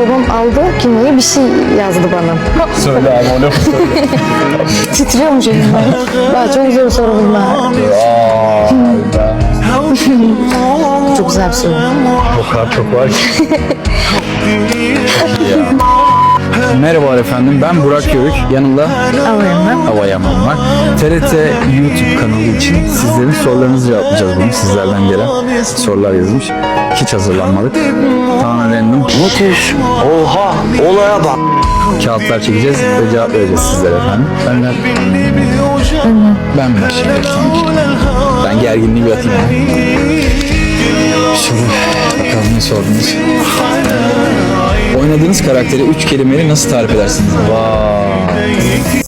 Babam aldı kimliği bir şey yazdı bana. Söyle abi o lafı söyle. Titriyormuş elimden. Bak çok zor soru bunlar. Çok güzel bir soru. O kadar çok var ki. Çok iyi ya. Merhabalar efendim, ben Burak Yörük. Yanımda Hava Yaman var. TRT YouTube kanalı için sizlerin sorularınızı cevaplayacağız bugün. Sizlerden gelen sorular yazılmış. Hiç hazırlanmadık. Tamamen random. Müthiş. Oha. Olaya bak. Kağıtlar çekeceğiz ve cevap vereceğiz sizlere efendim. Ben başlayayım. Ben gerginliği bir atayım. Şimdi bakalım ne sordunuz. Oynadığınız karakteri 3 kelimeyle nasıl tarif edersiniz? Vay.